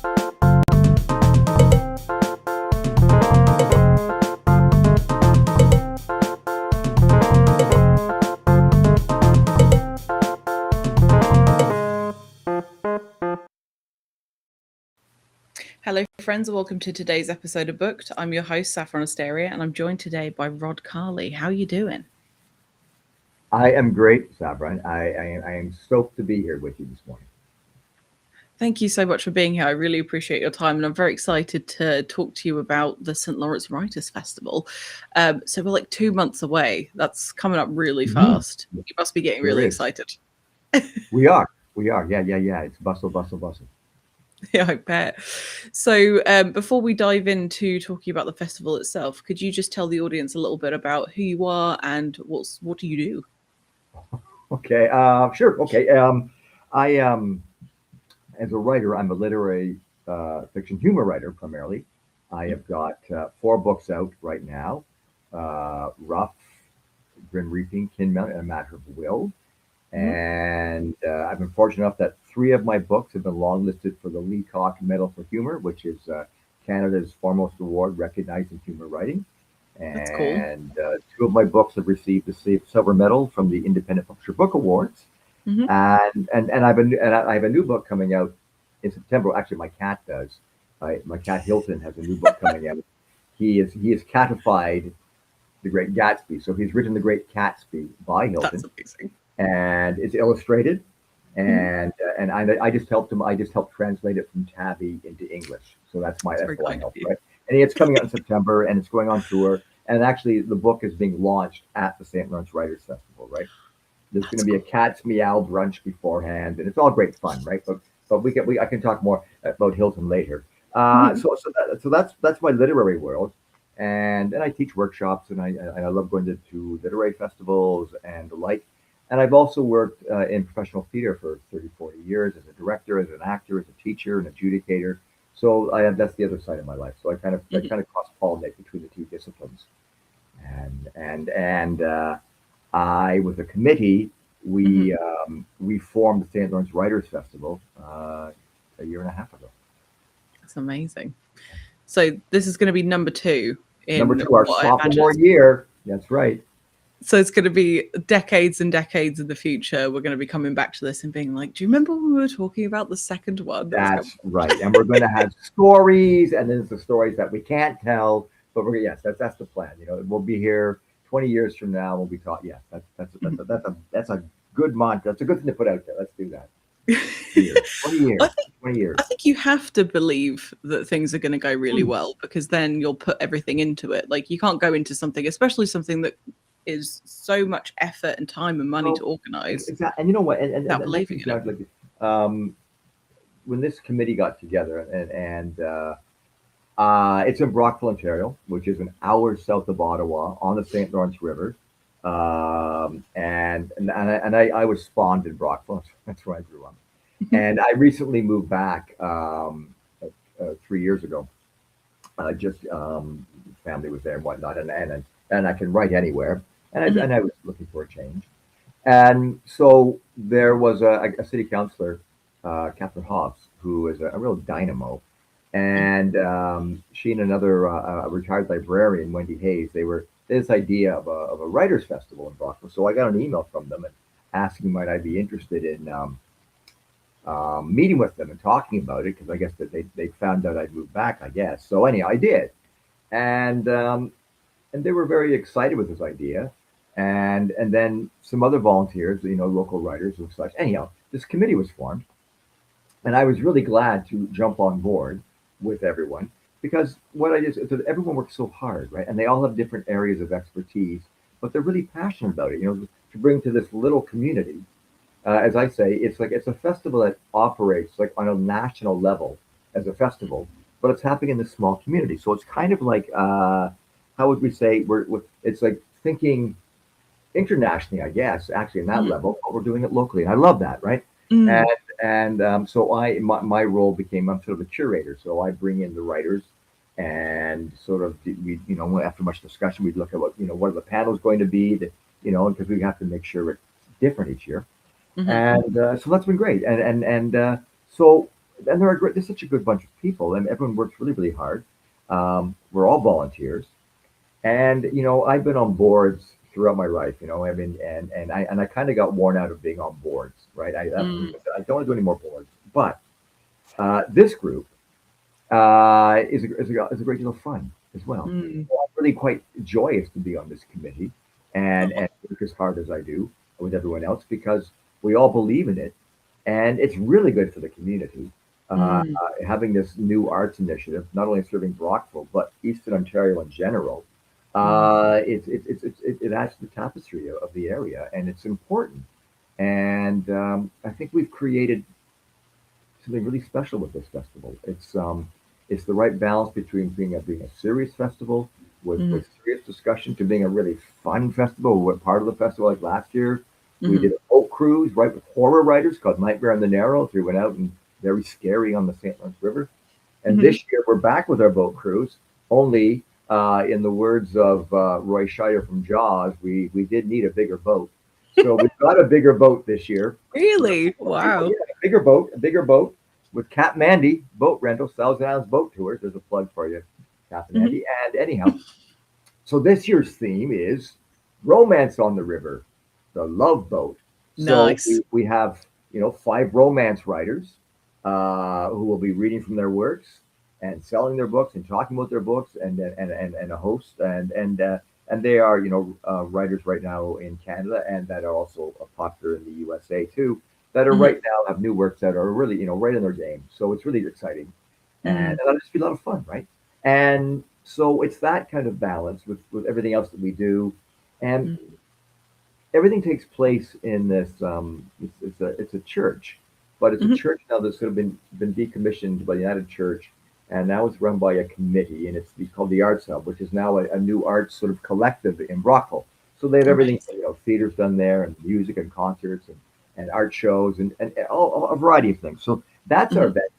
Hello, friends, and welcome to today's episode of Booked. I'm your host, Saffron Asteria, and I'm joined today by Rod Carley. How are you doing? I am great, Saffron. I am stoked to be here with you this morning. Thank you so much for being here. I really appreciate your time, and I'm very excited to talk to you about the St. Lawrence Writers Festival. So we're like 2 months away. That's coming up really fast. You must be getting really excited. We are. Yeah. It's bustle. Yeah, I bet. So before we dive into talking about the festival itself, could you just tell the audience a little bit about who you are and what do you do? Okay. Sure. Okay. I as a writer, I'm a literary fiction humor writer primarily. I have got 4 books out right now: Rough, Grim Reaping, Kinmount, and A Matter of Will. And I've been fortunate enough that 3 of my books have been longlisted for the Leacock Medal for Humor, which is Canada's foremost award recognized in humor writing. That's cool. And 2 of my books have received the silver medal from the Independent Publisher Book Awards. And I have a new book coming out in September. Actually, my cat does. My cat Hilton has a new book coming out. He is catified The Great Gatsby. So he's written The Great Gatsby by Hilton. That's amazing. And it's illustrated, and I just helped him. I just helped translate it from Tabby into English. So that's my help, right? And it's coming out in September, and it's going on tour. And actually, the book is being launched at the St. Lawrence Writers Festival, right? There's going to be a cat's meow brunch beforehand, and it's all great fun, right? But I can talk more about Hilton later. So that's my literary world, and I teach workshops, and I love going to literary festivals and the like. And I've also worked in professional theater for 30, 40 years as a director, as an actor, as a teacher, an adjudicator. So that's the other side of my life. So I kind of cross-pollinate between the 2 disciplines. And I, with a committee, we formed the St. Lawrence Writers Festival a year and a half ago. That's amazing. So this is going to be number 2. Number 2, our sophomore year. That's right. So it's going to be decades and decades in the future. We're going to be coming back to this and being like, do you remember when we were talking about the second one? That's right. And we're going to have stories, and then there's the stories that we can't tell. But that's the plan. We'll be here 20 years from now. We'll be taught. Yes, that's a good mantra. That's a good thing to put out there. Let's do that. 20 years. I think you have to believe that things are going to go really well, because then you'll put everything into it. Like, you can't go into something, especially something that is so much effort and time and money to organize. Exactly. And you know what? And believing in it. When this committee got together, and it's in Brockville, Ontario, which is an hour south of Ottawa on the St. Lawrence River. And I was spawned in Brockville. That's where I grew up. And I recently moved back 3 years ago. Family was there and whatnot, and I can write anywhere. And I was looking for a change. And so there was a city councillor, Catherine Hobbs, who is a real dynamo. And she and another retired librarian, Wendy Hayes, they were this idea of a writers' festival in Brockville. So I got an email from them and asking might I be interested in meeting with them and talking about it, because I guess that they found out I'd moved back, I guess. So anyhow, I did. And they were very excited with this idea. And then some other volunteers, local writers and such. Anyhow, this committee was formed, and I was really glad to jump on board with everyone, because what I did is that everyone works so hard, right? And they all have different areas of expertise, but they're really passionate about it, to bring to this little community. As I say, it's a festival that operates like on a national level as a festival, but it's happening in this small community. So it's kind of like, how would we say, it's like thinking internationally, I guess, actually in that level, but we're doing it locally. And I love that, right? And so my role became, I'm sort of a curator. So I bring in the writers, and sort of after much discussion, we'd look at what are the panels going to be, because we have to make sure it's different each year. And so that's been great. And so and there's such a good bunch of people, and everyone works really, really hard. We're all volunteers, and I've been on boards throughout my life. I mean, and I kind of got worn out of being on boards, right? That's the reason Mm, I said I don't want to do any more boards. But this group is a great deal of fun as well. mm, So I'm really quite joyous to be on this committee and work as hard as I do with everyone else because we all believe in it, and it's really good for the community. mm, Having this new arts initiative, not only serving Brockville but Eastern Ontario in general, mm, it adds to the tapestry of the area, and it's important. And I think we've created something really special with this festival. It's the right balance between being a serious festival mm, with serious discussion to being a really fun festival. We're part of the festival like last year. We mm, did a boat cruise right with horror writers called Nightmare on the Narrows. We went out and very scary on the St. Lawrence River. And mhm. this year we're back with our boat cruise. Only, in the words of Roy Scheider from Jaws, we did need a bigger boat. So we've got a bigger boat this year. Really? Oh, Wow. yeah, a bigger boat with Cap Mandy Boat Rental, Thousand Islands Boat Tours. There's a plug for you, Cap and Mhm. Andy. And anyhow, so this year's theme is romance on the river, the love boat. So Nice. we have five romance writers who will be reading from their works and selling their books and talking about their books and a host and they are writers right now in Canada and that are also popular in the USA too that are Mhm, right now have new works that are really right in their game. So it's really exciting and mm, that'll just be a lot of fun, right? And so it's that kind of balance with everything else that we do, and mm, everything takes place in this. It's a church, but it's a mhm. church now that's sort of been decommissioned by the United Church, and now it's run by a committee, and it's called the Arts Hub, which is now a new arts sort of collective in Brockville. So they have everything, Amazing. theaters done there, and music and concerts and art shows and all, a variety of things. So that's our Mhm, event.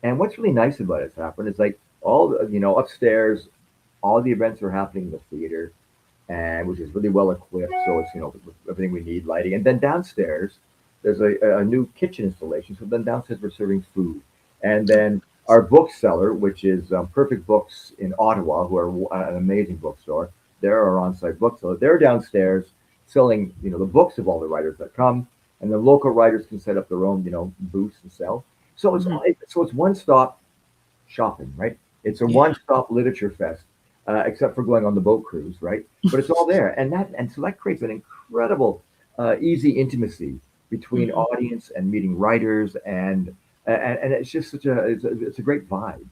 And what's really nice about it, Saffron, is like all upstairs, all the events are happening in the theater, and which is really well equipped. So it's with everything we need, lighting, and then downstairs there's a new kitchen installation. So then downstairs we're serving food, and then our bookseller, which is Perfect Books in Ottawa, who are an amazing bookstore. They're our on-site bookseller. They're downstairs selling the books of all the writers that come, and the local writers can set up their own booths and sell. So mhm. it's one-stop shopping, right? It's a Yeah. one-stop literature fest, except for going on the boat cruise, right? But it's all there, and so that creates an incredible, easy intimacy between Mhm, audience and meeting writers, and it's just it's a great vibe,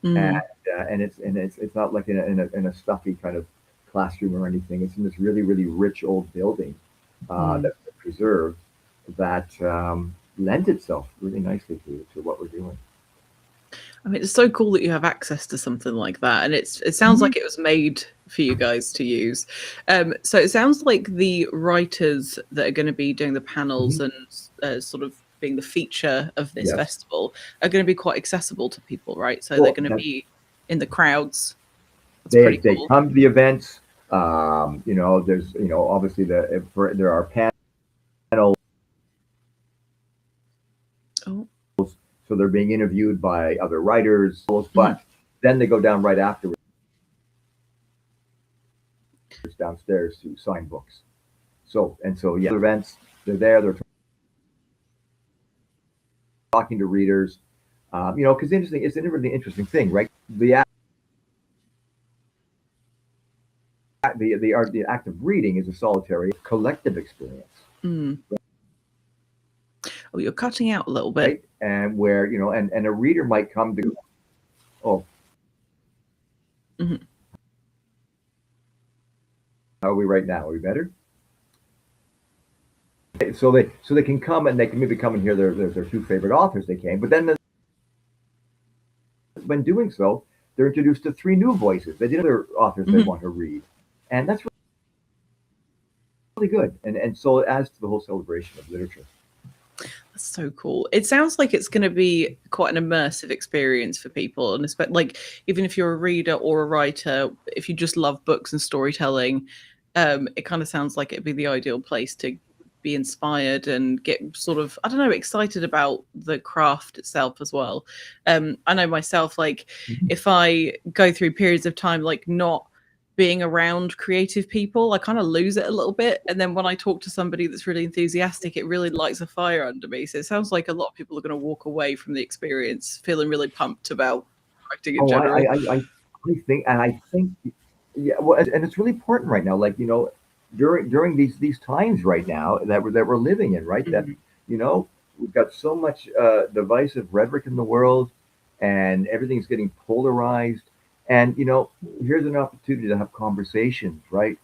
and mm, it's not like in a stuffy kind of classroom or anything. It's in this really really rich old building mm. that's been preserved that lends itself really nicely to what we're doing. I mean, it's so cool that you have access to something like that, and it sounds Mhm. like it was made for you guys to use. So it sounds like the writers that are going to be doing the panels Mhm. and sort of being the feature of this Yes. festival are going to be quite accessible to people, right? So they're Well, going to be in the crowds. That's they pretty they cool. come to the events. There's obviously there are panels, Oh, so they're being interviewed by other writers, mhm. but then they go down right afterwards downstairs to sign books. So yeah, events they're there. They're talking to readers. Because it's a really interesting thing, right? The act of reading is a solitary collective experience, Mm. Oh, you're cutting out a little bit. right? And where and a reader might come to oh, Mhm. how are we right now? Are we better? So they can come and they can maybe come and hear their two favorite authors they came, but then when doing so, they're introduced to three new voices. They did other authors they Mhm. want to read, and that's really good. And so it adds to the whole celebration of literature. That's so cool. It sounds like it's going to be quite an immersive experience for people, and like even if you're a reader or a writer, if you just love books and storytelling, it kind of sounds like it'd be the ideal place to be inspired and get sort of, I don't know, excited about the craft itself as well. I know myself, like if I go through periods of time like not being around creative people, I kind of lose it a little bit. And then when I talk to somebody that's really enthusiastic, it really lights a fire under me. So it sounds like a lot of people are going to walk away from the experience feeling really pumped about writing in Oh, general. I think, yeah, well, and it's really important right now. Like, during these times right now that we're living in, right? That Mhm. we've got so much divisive rhetoric in the world, and everything's getting polarized. And here's an opportunity to have conversations, right?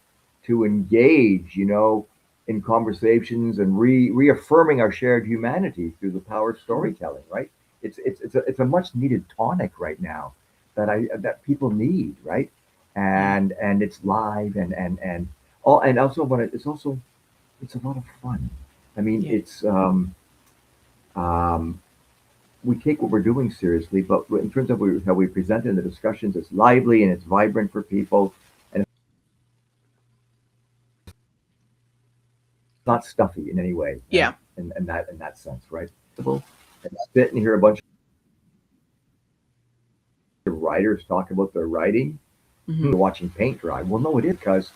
To engage, in conversations and reaffirming our shared humanity through the power of storytelling, right? It's a much needed tonic right now that people need, right? And it's live and all, and also when it's a lot of fun. I mean, Yeah. it's um, we take what we're doing seriously, but in terms of how we present in the discussions, it's lively and it's vibrant for people, and it's not stuffy in any way, Yeah. in that sense, right? And sit and hear a bunch of writers talk about their writing, Mhm. watching paint dry. Well, no, it is because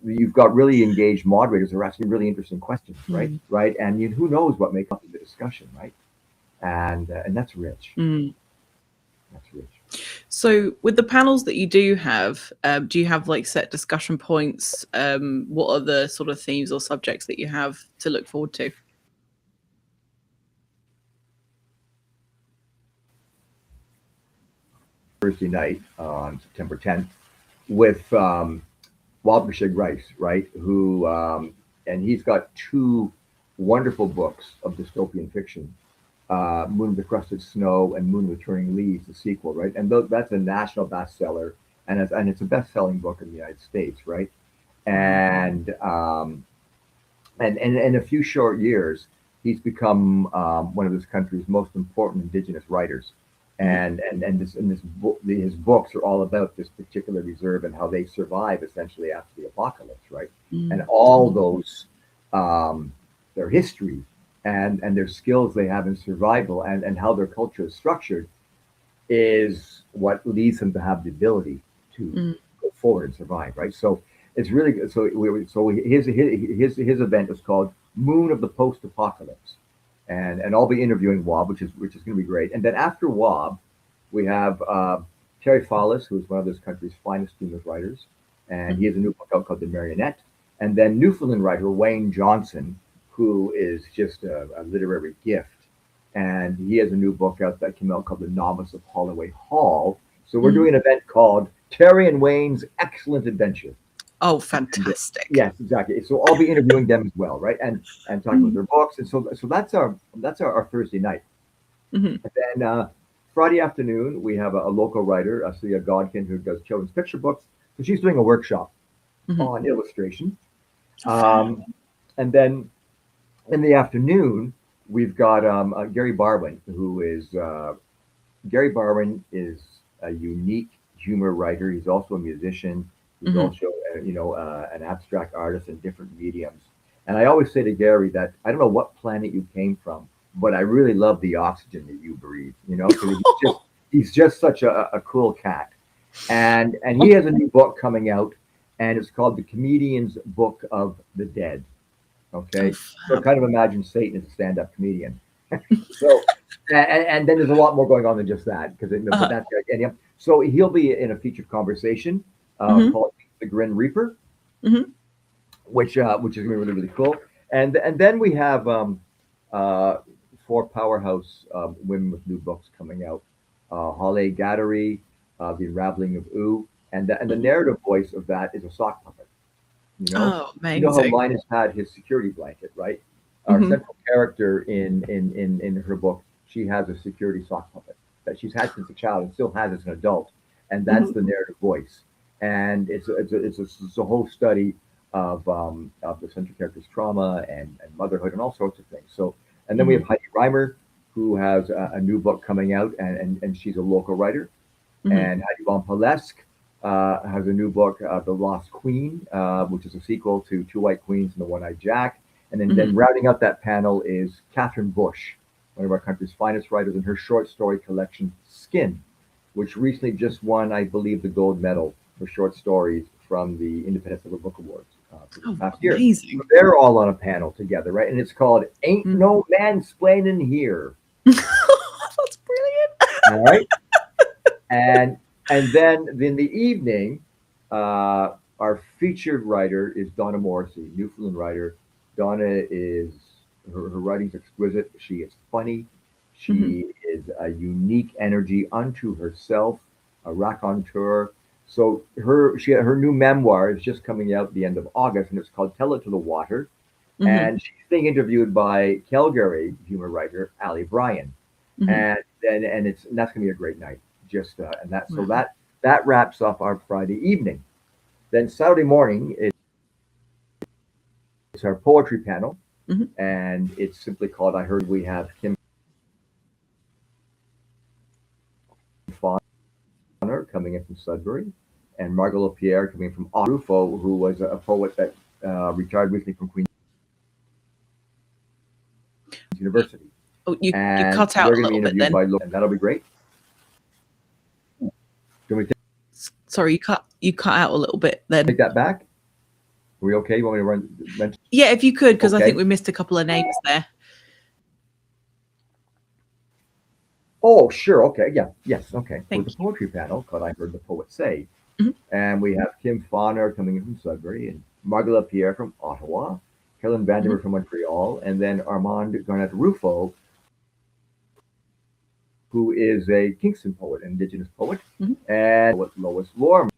you've got really engaged moderators who are asking really interesting questions, right? Mm. Right, and who knows what may come up in the discussion, right? And that's rich. Mm. That's rich. So, with the panels that you do you have like set discussion points? What are the sort of themes or subjects that you have to look forward to? Thursday night on September 10th with Wabashig Rice, right? Who and he's got two wonderful books of dystopian fiction, Moon of the Crusted Snow and Moon of the Turning Leaves, the sequel, right? And that's a national bestseller, and it's a best-selling book in the United States, right? And and in a few short years, he's become one of this country's most important Indigenous writers. Mhm. His books are all about this particular reserve and how they survive essentially after the apocalypse, right? And Mm. all those their history and their skills they have in survival and how their culture is structured is what leads them to have the ability to Mm. go forward and survive, right? So it's really good. So his event is called Moon of the Post Apocalypse, and I'll be interviewing Wob, which is going to be great. And then after Wob, we have Terry Fallis, who is one of this country's finest female writers, and he Mhm. has a new book out called The Marionette. And then Newfoundland writer Wayne Johnson, who is just a literary gift, and he has a new book out that came out called The Novice of Holloway Hall. So we're Mhm. doing an event called Terry and Wayne's Excellent Adventure. Oh, And fantastic. yes, exactly. So I'll be interviewing them as well, right? And talking about Mm. their books. And so that's our Thursday night. Mhm. And then Friday afternoon we have a local writer, Celia Godkin, who does children's picture books. So she's doing a workshop Mhm. on illustration. Oh, fab. And then in the afternoon we've got Gary Barwin, who is Gary Barwin is a unique humor writer. He's also a musician. He's Mhm. also, an abstract artist in different mediums. And I always say to Gary that I don't know what planet you came from, but I really love the oxygen that you breathe. Because he's just such a cool cat. And he has a new book coming out, and it's called The Comedian's Book of the Dead. Oh, Okay, so fab. kind of imagine Satan as a stand-up comedian. So, and then there's a lot more going on than just that, but Uh-huh. that's and yeah. So he'll be in a featured conversation Mhm. called the Grin Reaper, Mhm. which is going to be really really cool. And then we have uh, four powerhouse women with new books coming out: Holly Gattery, The Unraveling of Ooh, and the Mhm. narrative voice of that is a sock puppet. You know, Oh, you know how amazing. Linus had his security blanket, right? Our Mhm. central character in her book, she has a security sock puppet that she's had since a child and still has as an adult, and that's Mhm. the narrative voice. And it's a whole study of the central character's trauma and motherhood and all sorts of things. So, and then we have Mhm. Heidi Reimer, who has a new book coming out, and she's a local writer, Mhm. and Heidi von Palesk, has a new book, The Lost Queen, which is a sequel to Two White Queens and the One-Eyed Jack. And then rounding out that panel is Catherine Bush, one of our country's finest writers, in her short story collection, Skin, which recently just won, I believe, the gold medal for short stories from the Independent Silver Book Awards for this past year. Amazing. So they're all on a panel together, right? And it's called Ain't No Mansplaining Here. That's brilliant. All right. And then in the evening, our featured writer is Donna Morrissey, Newfoundland writer. Donna is her writing's exquisite. She is funny. She is a unique energy unto herself, a raconteur. So her new memoir is just coming out at the end of August, and it's called Tell It to the Water. And she's being interviewed by Calgary humor writer Ali Bryan, and that's gonna be a great night. Just that wraps up our Friday evening. Then Saturday morning it's our poetry panel, and it's simply called. I heard we have Kim Fauner coming in from Sudbury, and Margot LaPierre coming from Rufo, who was a poet that retired recently from Queen's University. Oh, you cut out a little bit then. And that'll be great. Can we Sorry, you cut out a little bit then. take that back? Are we okay? You want me to run? Yeah, if you could, because Okay. I think we missed a couple of names there. Oh, sure. Okay. Yeah. Yes. Okay. Thank For the poetry panel, called I Heard the Poet Say. Mhm. And we have Kim Fauner coming in from Sudbury, and Margot LaPierre from Ottawa, Helen Vandiver from Montreal, and then Armand Garnett Rufo, who is a Kingston poet, an Indigenous poet, and with Lois Lorimer.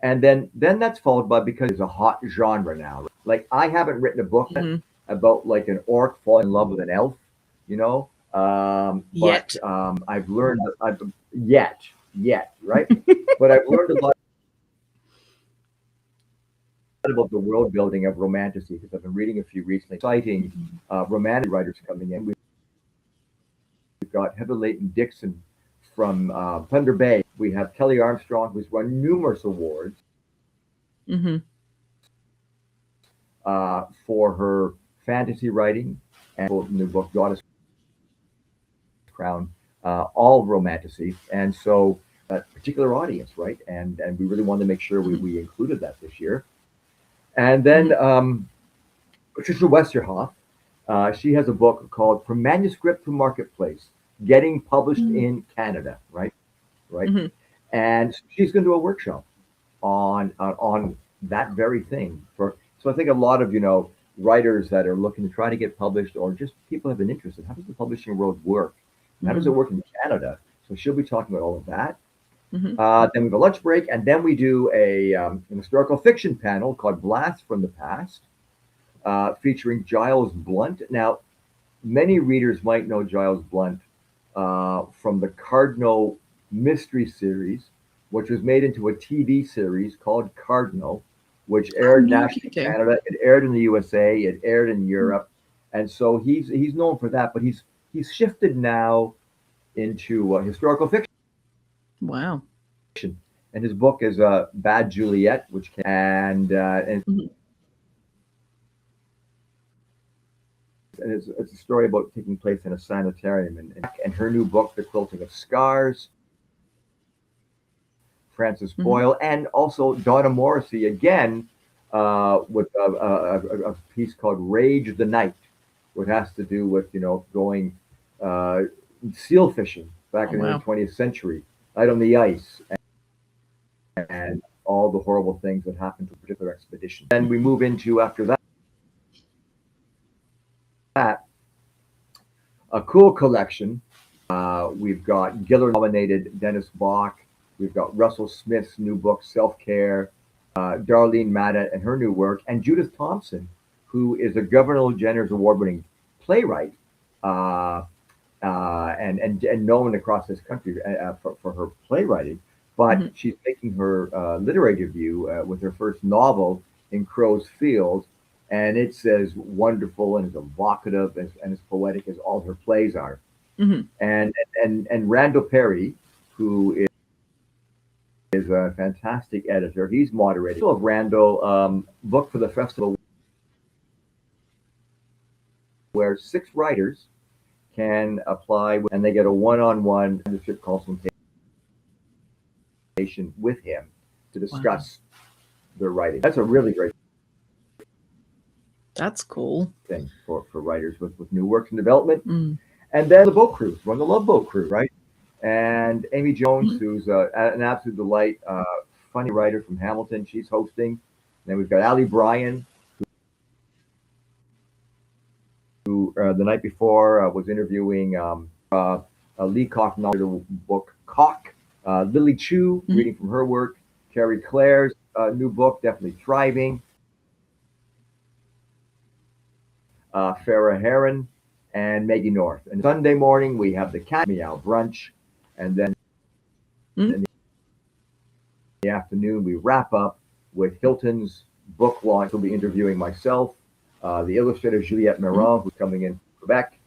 And then that's followed by, because it's a hot genre now. Like, I haven't written a book about like an orc falling in love with an elf, you know. Yet. But I've learned that yet, right? But I've learned a lot about the world building of romanticy, because I've been reading a few recently, exciting romantic writers coming in. We've got Heather Layton Dixon from Thunder Bay. We have Kelly Armstrong, who's won numerous awards for her fantasy writing, and the new book Goddess Crown, all romanticy. And so that particular audience, right? And we really wanted to make sure we included that this year. And then Patricia Westerhoff, she has a book called From Manuscript to Marketplace, Getting Published in Canada, right? And she's going to do a workshop on that very thing. So I think a lot of writers that are looking to try to get published, or just people have an interest in how does the publishing world work, and how does it work in Canada. So she'll be talking about all of that. Then we have a lunch break, and then we do an historical fiction panel called Blast from the Past, featuring Giles Blunt. Now, many readers might know Giles Blunt from the Cardinal mystery series, which was made into a TV series called Cardinal, which aired nationally in Canada. It aired in the USA. It aired in Europe, and so he's known for that. But he's shifted now into historical fiction. Wow. And his book is Bad Juliet, which and it's a story about taking place in a sanitarium. And her new book, The Quilting of Scars, Frances Boyle, and also Donna Morrissey again with a piece called Rage the Night, which has to do with going seal fishing back in the 20th century, out on the ice, and all the horrible things that happened to a particular expedition. Then we move into, after that, a cool collection. We've got Giller-nominated Dennis Bach. We've got Russell Smith's new book, Self-Care, Darlene Madden and her new work, and Judith Thompson, who is a Governor Jenner's award-winning playwright, and known across this country for her playwriting. But she's making her literary debut with her first novel, In Crow's Field, and it's as wonderful and as evocative and as poetic as all her plays are. And Randall Perry, who is a fantastic editor. He's moderated a Randall book for the festival where 6 writers can apply and they get a one-on-one manuscript consultation with him to discuss their writing. That's a really great That's cool thing for writers with new works in development. And then the boat cruise, run the Love Boat Cruise, right? And Amy Jones, who's an absolute delight, funny writer from Hamilton, she's hosting. And then we've got Ali Bryan, who the night before was interviewing Lee Koch, the book Koch, Lily Chu, reading from her work, Carrie Clare's new book, Definitely Thriving, Farrah Heron, and Maggie North. And Sunday morning, we have the Cat Meow brunch. And then in the afternoon, we wrap up with Hilton's book launch. We'll be interviewing myself, the illustrator Juliette Meron, who's coming in from Quebec,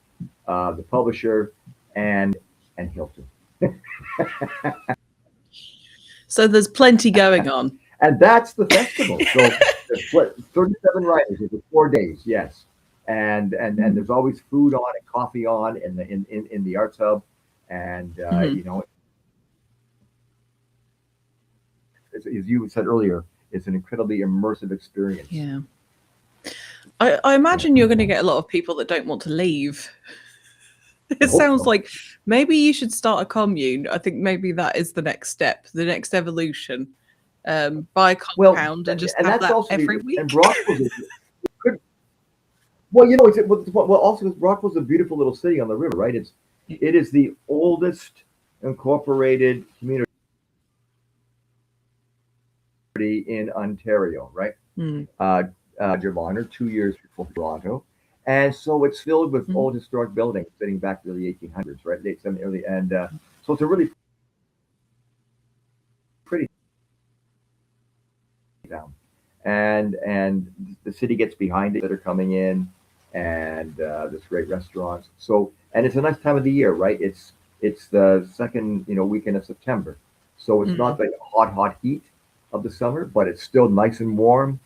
the publisher, and Hilton. So there's plenty going on. And that's the festival. So there's 37 writers over 4 days, yes. And there's always food on and coffee on in the Arts Hub. And, you know, as you said earlier, it's an incredibly immersive experience. Yeah. I imagine you're going to get a lot of people that don't want to leave. It sounds like maybe you should start a commune. I think maybe that is the next step, the next evolution. Buy a compound and just have that every week. And Brockville well, you know, Brockville's a beautiful little city on the river, right? It is the oldest incorporated community in Ontario, right? Javon, 2 years before Toronto. And so it's filled with old historic buildings dating back to the 1800s, right? Late 70s, early, and so it's a really pretty town. And the city gets behind it that are coming in, and there's great restaurants. So, and it's a nice time of the year, right? It's the second weekend of September, so it's not the hot heat of the summer, but it's still nice and warm,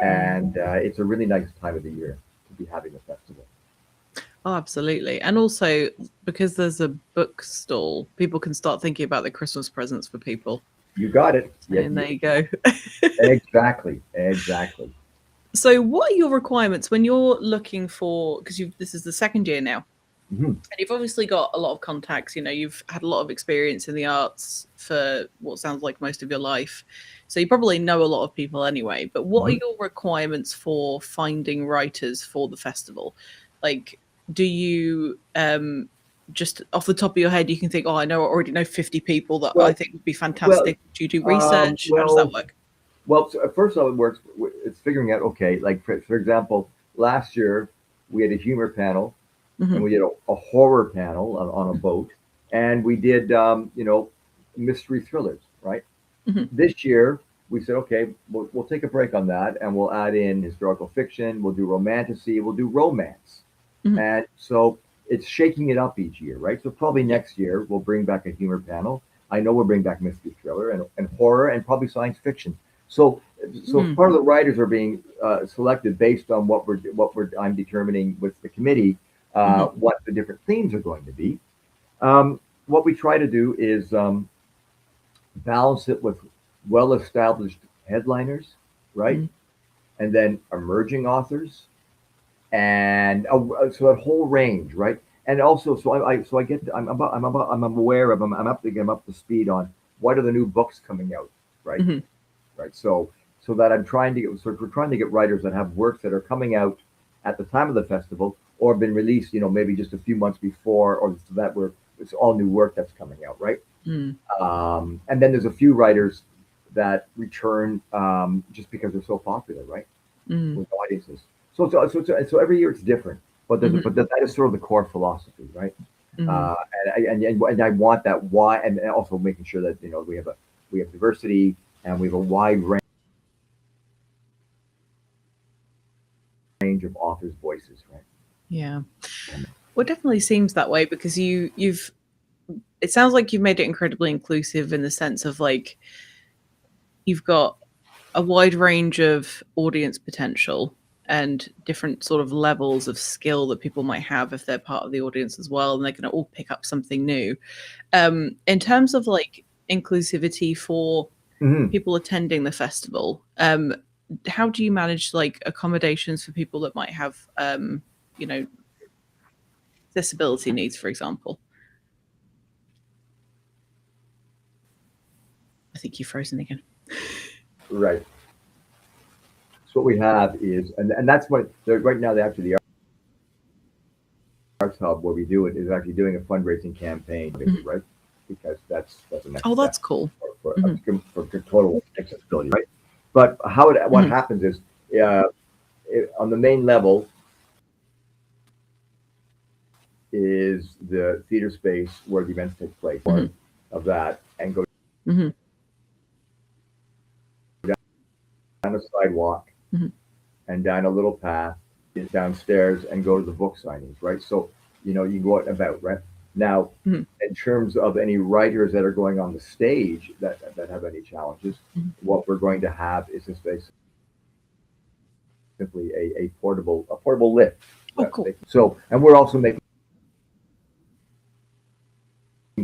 and it's a really nice time of the year to be having a festival. Oh, absolutely. And also because there's a book stall, people can start thinking about the Christmas presents for people. You got it. And there you go. Exactly. So what are your requirements when you're looking for, because this is the second year now, and you've obviously got a lot of contacts, you've had a lot of experience in the arts for what sounds like most of your life. So you probably know a lot of people anyway, but what are your requirements for finding writers for the festival? Like, do you just off the top of your head, you can think, I already know 50 people that I think would be fantastic. Do you do research? How does that work? Well, so first of all, it works. It's figuring out, okay, like for example, last year we had a humor panel, and we did a horror panel on a boat, and we did mystery thrillers, right? This year we said, okay, we'll take a break on that, and we'll add in historical fiction. We'll do romantasy. We'll do romance, and so it's shaking it up each year, right? So probably next year we'll bring back a humor panel. I know we'll bring back mystery thriller and horror and probably science fiction. So part of the writers are being selected based on what I'm determining with the committee what the different themes are going to be. What we try to do is balance it with well-established headliners, right, and then emerging authors, and so a whole range, right, and also I'm aware of them. I'm up to speed on what are the new books coming out, right. Right. So that we're trying to get writers that have works that are coming out at the time of the festival or been released, maybe just a few months before, or so that it's all new work that's coming out, right? And then there's a few writers that return just because they're so popular, right? With audiences. So every year it's different, but that is sort of the core philosophy, right? And I want that why, and also making sure that we have diversity. And we have a wide range of authors' voices, right? Yeah. Well, it definitely seems that way because you've it sounds like you've made it incredibly inclusive in the sense of like you've got a wide range of audience potential and different sort of levels of skill that people might have if they're part of the audience as well, and they're going to all pick up something new. In terms of like inclusivity for people attending the festival, how do you manage like accommodations for people that might have, you know, disability needs, for example? I think you've frozen again. Right. So what we have is, and that's what right now. The Arts Hub, where we do it, is actually doing a fundraising campaign, right? Because that's the next. Oh, that's cool. For total accessibility, right? But what happens is, on the main level is the theater space where the events take place. Part of that, and go down a sidewalk and down a little path downstairs and go to the book signings, right? So, you know, you go out and about, right? Now, in terms of any writers that are going on the stage that have any challenges, what we're going to have is simply a portable lift. Oh, cool. So, and we're also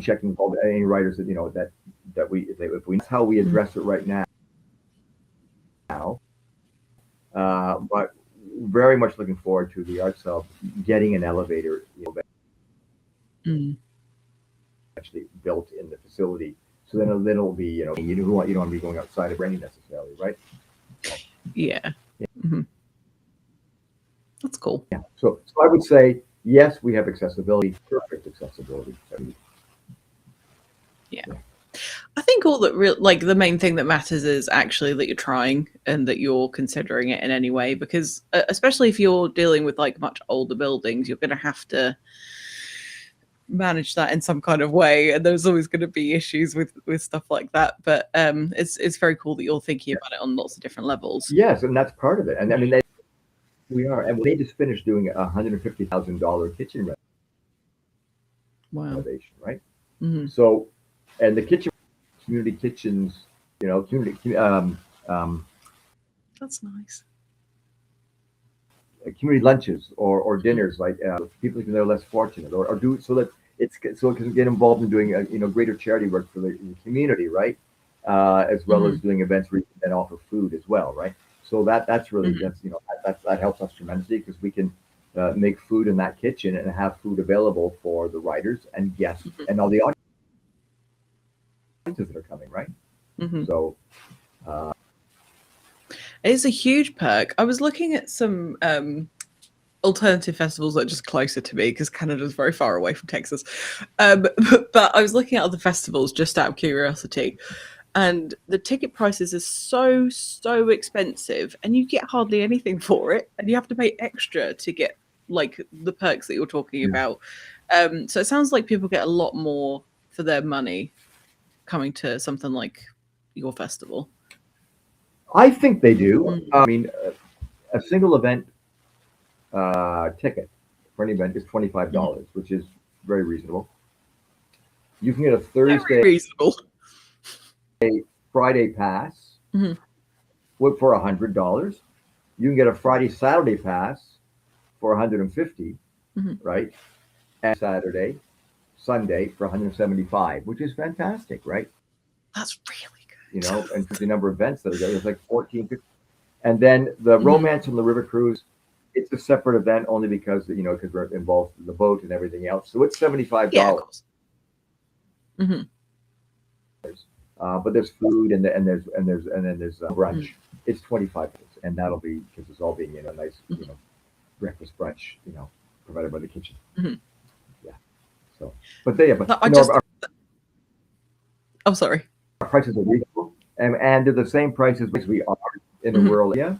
checking all any writers that, you know, that if we, that's how we address it right now. But very much looking forward to the Arts Hub getting an elevator, you know, actually built in the facility. So then it'll be, you know, you don't want to be going outside of raining necessarily, right? Yeah. That's cool. Yeah. So I would say, yes, we have accessibility, perfect accessibility. Yeah. I think all that like the main thing that matters is actually that you're trying and that you're considering it in any way, because especially if you're dealing with like much older buildings, you're going to have to manage that in some kind of way, and there's always going to be issues with stuff like that. But it's very cool that you're thinking about it on lots of different levels. Yes, and that's part of it. And I mean, we are, and they just finished doing a $150,000 kitchen renovation, right? So, and the community kitchens, you know, that's nice. Community lunches or dinners, like people who are less fortunate, or do so that it can get involved in doing you know, greater charity work for the community, right? As well as doing events where you can then offer food as well, right? So that's really that's, you know, that helps us tremendously, because we can make food in that kitchen and have food available for the writers and guests and all the audiences that are coming, right? So it's a huge perk. I was looking at some alternative festivals that are just closer to me, because Canada's very far away from Texas. But I was looking at other festivals just out of curiosity, and the ticket prices are so expensive, and you get hardly anything for it, and you have to pay extra to get like the perks that you're talking about. So it sounds like people get a lot more for their money coming to something like your festival. I think they do. I mean, a single event ticket for an event is $25, which is very reasonable. You can get a Thursday, reasonable Friday pass for $100. You can get a Friday, Saturday pass for $150, right? And Saturday, Sunday for $175, which is fantastic, right? That's really good. You know, and for the number of events that are there, there's like 14, 15. And then the Romance on the River Cruise, it's a separate event only because, you know, because we're involved in the boat and everything else. So it's $75. Yeah, of course. But there's food and then there's brunch. It's $25, and that'll be, because it's all being, you know, nice, you know, breakfast brunch, you know, provided by the kitchen. Yeah. So, but I'm sorry. Our prices are reasonable, and they're the same prices as we are in the rural area,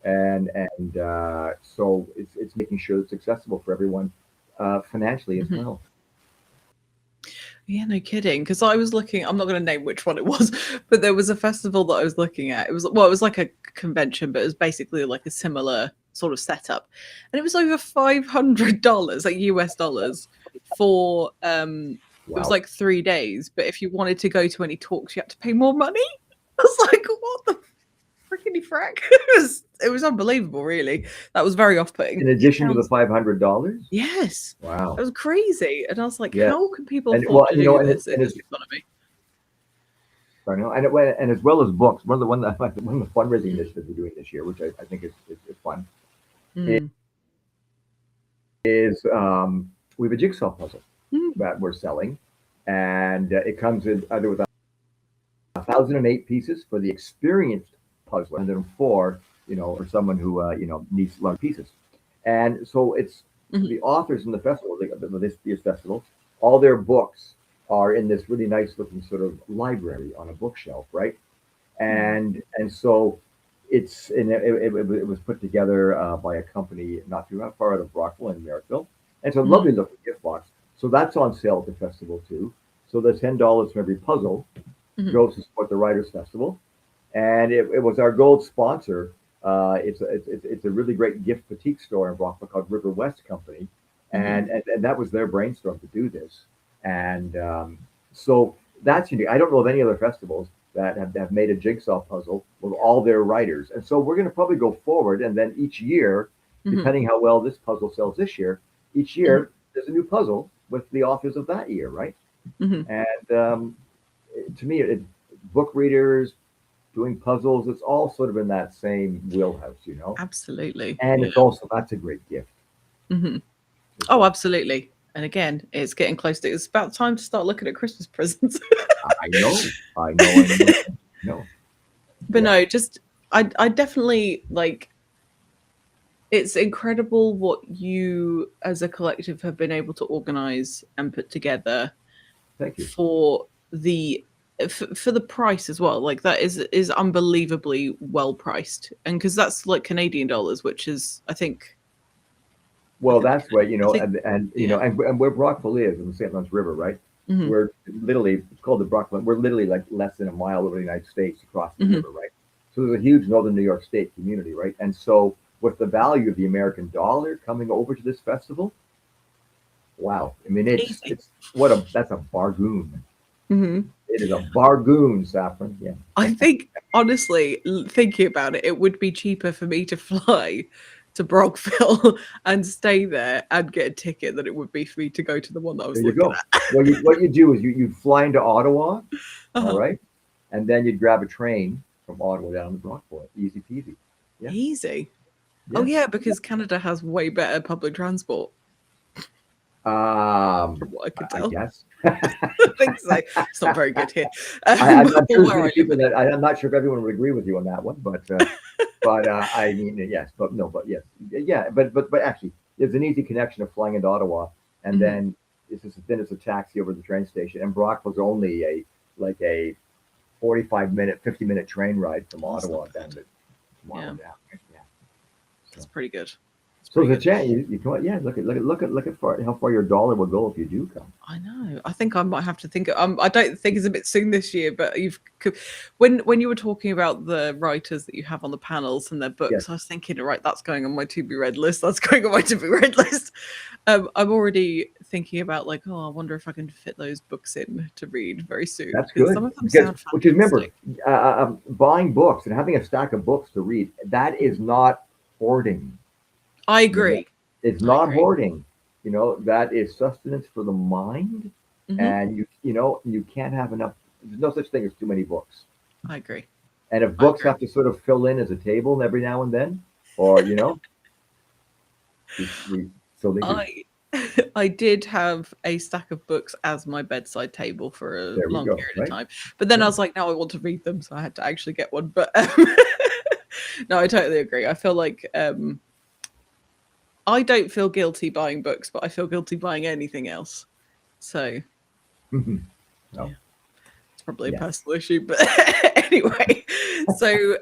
and so it's making sure it's accessible for everyone financially as well. Yeah, no kidding. Because I was looking, I'm not going to name which one it was, but there was a festival that I was looking at. It was like a convention, but it was basically like a similar sort of setup, and it was over $500, like US dollars, for It was Wow. like 3 days, but if you wanted to go to any talks, you had to pay more money. I was like, what the frickety frack? It was unbelievable, really. That was very off-putting. In addition to the $500? Yes. Wow. It was crazy. And I was like, Yes. how can people And afford well, to you know, do and this? it, It and just it's makes fun of me. I know, and as well as books. One of the fundraising initiatives we're doing this year, which I think is fun, Mm. is we have a jigsaw puzzle Mm. that we're selling, and it comes in either with 1,008 pieces for the experienced puzzler, and then four, for someone who needs large pieces. And so it's Mhm. the authors in the festival, this year's festival, all their books are in this really nice looking sort of library on a bookshelf, right? And so it was put together by a company not too far out of Brockville in Merrittville. And it's a lovely Mm. looking gift box. So that's on sale at the festival too. So the $10 from every puzzle Mhm. goes to support the Writers Festival, and it was our gold sponsor. It's a really great gift boutique store in Brockville called River West Company, Mhm. and that was their brainstorm to do this, and so that's unique. I don't know of any other festivals that have made a jigsaw puzzle with all their writers, and so we're going to probably go forward, and then each year, Mhm. depending how well this puzzle sells this year, each Mhm. year there's a new puzzle with the authors of that year, right? Mhm. And to me, book readers doing puzzles, it's all sort of in that same wheelhouse. Absolutely. And Yeah. it's also that's a great gift Mhm. as Oh, well. absolutely. And again, it's getting close to it's about time to start looking at Christmas presents. I know. But Yeah, no, just I definitely like it's incredible what you as a collective have been able to organize and put together thank you. for the for the price as well. Like that is unbelievably well priced. And because that's like Canadian dollars, which is I Well, think that's what I think and yeah. and where Brockville is in the St. Lawrence River, right? Hmm. We're literally it's called the Brockville. We're literally like less than a mile over the United States across the Hmm. river, right? So there's a huge Northern New York State community, right? And so with the value of the American dollar coming over to this festival, wow. I mean, Easy. it's that's a bargain. Hmm. It is a bargain, Saffron. Yeah. I think honestly, thinking about it, it would be cheaper for me to fly to Brockville and stay there and get a ticket than it would be for me to go to the one that I There was you looking go. at. What you do is you fly into Ottawa, all Uh-huh. right, and then you'd grab a train from Ottawa down to Brockville. Easy peasy. Yeah. Easy. Oh Yeah. yeah, because Canada has way better public transport, from what I could I tell. guess. I think so. It's not very good here, I'm not but sure there's where many I live people that I'm not sure if everyone would agree with you on that one, but I mean yes, but no, but yes, yeah, but actually, there's an easy connection of flying into Ottawa, and anyway. then it's a taxi over to the train station, and Brockville's only a 45-minute, 50-minute train ride from Oh, that's not Ottawa down bad. from Yeah, Ottawa down. Right? Yeah. that's So, pretty good. That's so pretty there's a good. chance you come. Yeah, look at how far your dollar will go if you do come. I know. I think I might have to think. I don't think it's a bit soon this year, but when you were talking about the writers that you have on the panels and their Yes. books, I was thinking, right, that's going on my to be read list. That's going on my to be read list. I'm already thinking about like, oh, I wonder if I can fit those books in to read very soon That's because some good of them because sound what you remember, fantastic. buying books and having a stack of books to read, that is not hoarding. I You know, agree. it's I not agree. hoarding. That is sustenance for the mind, Hmm. and you can't have enough. There's no such thing as too many books. I agree. And if I books agree. have to sort of fill in as a table every now and then, or we so they do. I I did have a stack of books as my bedside table for a There we long go. period of Right? time, but then I Yeah. was like, "No, I want to read them," so I had to actually get one. But no, I totally agree. I feel like I don't feel guilty buying books, but I feel guilty buying anything else. So No. yeah, it's probably a Yeah. personal issue, but anyway. So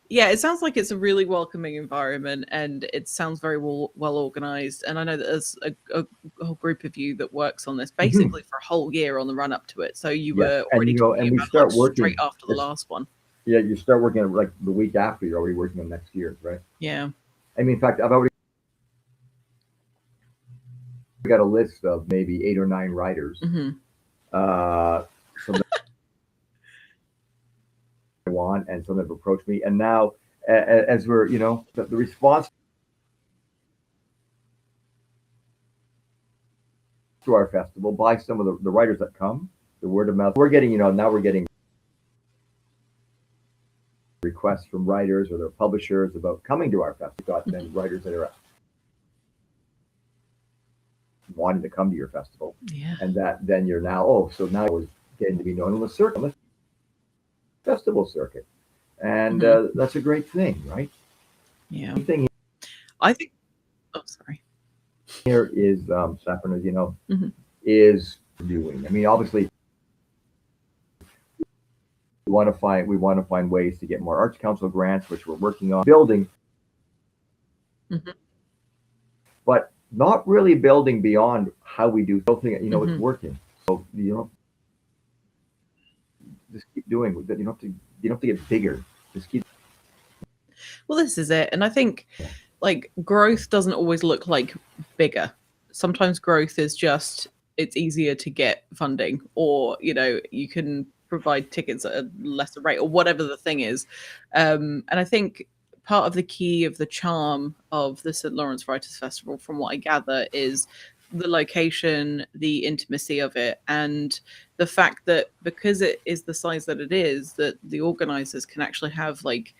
yeah, it sounds like it's a really welcoming environment, and it sounds very well organized. And I know that there's a whole group of you that works on this basically for a whole year on the run up to it. So you Yes, were and already talking and we about it like start straight working. after the last one. Yeah, you start working on like the week after you're already working on next year's, right? Yeah. I mean, in fact, I've already got a list of maybe 8 or 9 writers Hmm. Some that I want, and some that have approached me. And now, as we're, the response to our festival by some of the writers that come, the word of mouth, we're getting, now we're getting requests from writers or their publishers about coming to our festival. We've got then writers that are wanting to come to your festival, and that then you're now, so now we're getting to be known on the circuit, on the festival circuit, and that's a great thing, right? Yeah. The thing I think. Oh, sorry. here is Saffron, as you know, is doing. I mean, obviously, we want to find ways to get more Arts Council grants, which we're working on building, but not really building beyond how we do something. It's working. So just keep doing it. You don't have to get bigger. Just keep. Well, this is it, and I think like growth doesn't always look like bigger. Sometimes growth is just it's easier to get funding, or you can provide tickets at a lesser rate, or whatever the thing is. And I think part of the key of the charm of the St. Lawrence Writers Festival, from what I gather, is the location, the intimacy of it, and the fact that because it is the size that it is, that the organizers can actually have like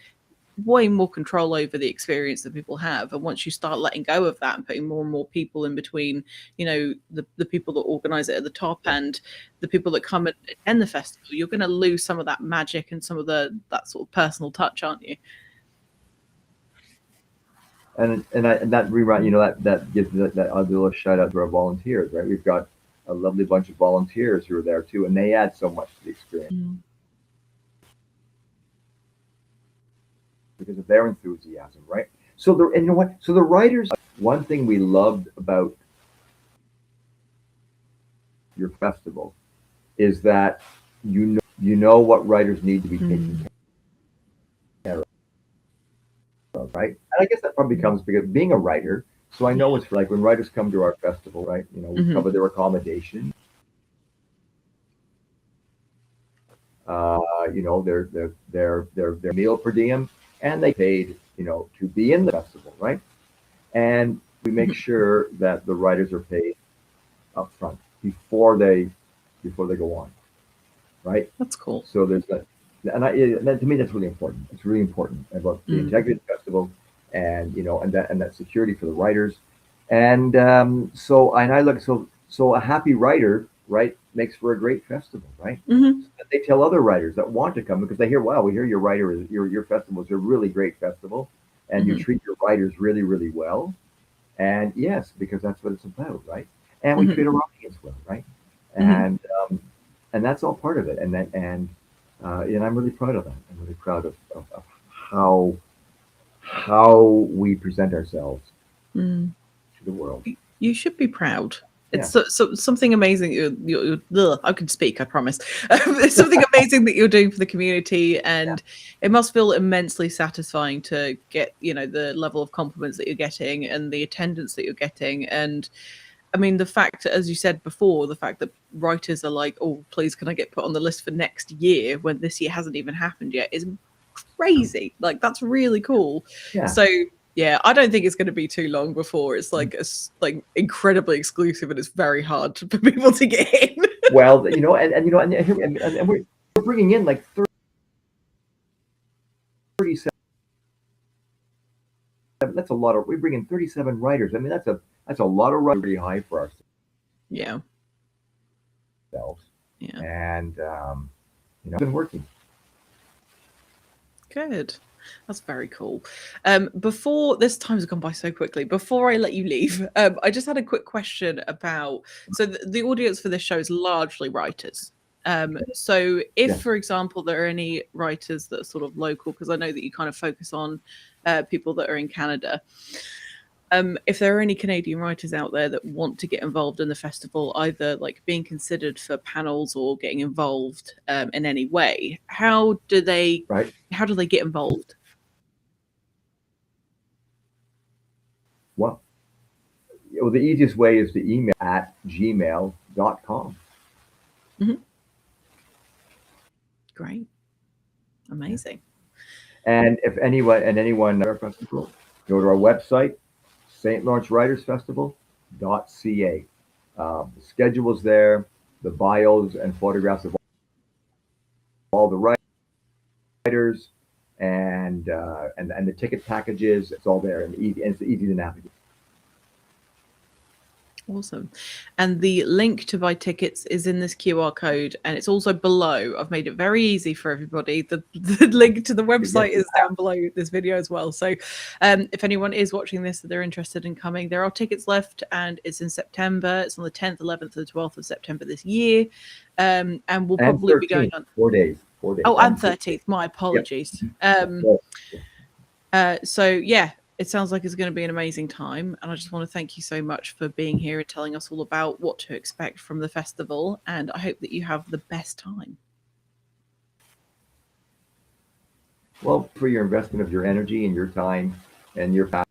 way more control over the experience that people have. And once you start letting go of that and putting more and more people in between, the people that organize it at the top and the people that come and attend the festival, you're going to lose some of that magic and some of that sort of personal touch, aren't you? And that rerun, that gives that I'll do a shout out to our volunteers, right? We've got a lovely bunch of volunteers who are there too, and they add so much to the experience. Because of their enthusiasm, right? So and you know what? So the writers, one thing we loved about your festival is that you know what writers need to be taken care of, right? And I guess that probably comes because being a writer, so I know it's like when writers come to our festival, right? We cover their accommodation, their meal per diem, and they paid, to be in the festival, right? And we make sure that the writers are paid up front before they go on, right? That's cool. So there's that, and to me that's really important. It's really important about the integrity of the festival, and that security for the writers, and so a happy writer, right, makes for a great festival, right? So they tell other writers that want to come because they hear, wow, we hear your festival is a really great festival, and you treat your writers really, really well. And yes, because that's what it's about, right? And we treat our audience well, right? And that's all part of it. And I'm really proud of that. I'm really proud of how we present ourselves to the world. You should be proud. It's something amazing. I can speak, I promise. It's something amazing that you're doing for the community, and it must feel immensely satisfying to get, the level of compliments that you're getting and the attendance that you're getting. And I mean, the fact, as you said before, the fact that writers are like, oh, please, can I get put on the list for next year when this year hasn't even happened yet is crazy. Like, that's really cool. Yeah. So yeah, I don't think it's going to be too long before it's like incredibly exclusive, and it's very hard for people to get in. Well, and we're bringing in like 37. That's a lot of. We bring in 37 writers. I mean, that's a lot of writers. Really high for ourselves. Yeah. Yeah. And it's been working. Good. That's very cool. Before this time's gone by so quickly. Before I let you leave, I just had a quick question about. So the audience for this show is largely writers. So if, for example, there are any writers that are sort of local, because I know that you kind of focus on people that are in Canada. If there are any Canadian writers out there that want to get involved in the festival, either like being considered for panels or getting involved in any way, how do they get involved? Well, the easiest way is to email at gmail.com. Mhm. Great. Amazing. And if anyone our festival, go to our website, stlawrencewritersfestival.ca. The schedule's there, the bios and photographs of all the writers, and the ticket packages. It's all there, and easy, and it's easy to navigate. Awesome. And the link to buy tickets is in this QR code, and it's also below. I've made it very easy for everybody. The link to the website is down below this video as well. So if anyone is watching this and they're interested in coming, there are tickets left, and it's in September. It's on the 10th, 11th, and 12th of September this year. And we'll probably be going on 4 days. 4 days. Oh, and 13th. My apologies. So yeah, it sounds like it's going to be an amazing time, and I just want to thank you so much for being here and telling us all about what to expect from the festival, and I hope that you have the best time. Well, for your investment of your energy and your time and your passion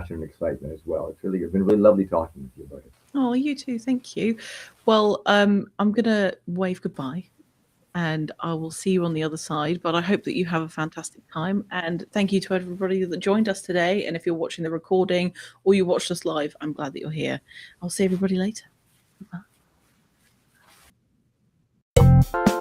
and excitement as well. It's been really lovely talking with you about it. Oh, you too. Thank you. Well, I'm going to wave goodbye, and I will see you on the other side, but I hope that you have a fantastic time. And thank you to everybody that joined us today. And if you're watching the recording or you watched us live, I'm glad that you're here. I'll see everybody later. Bye.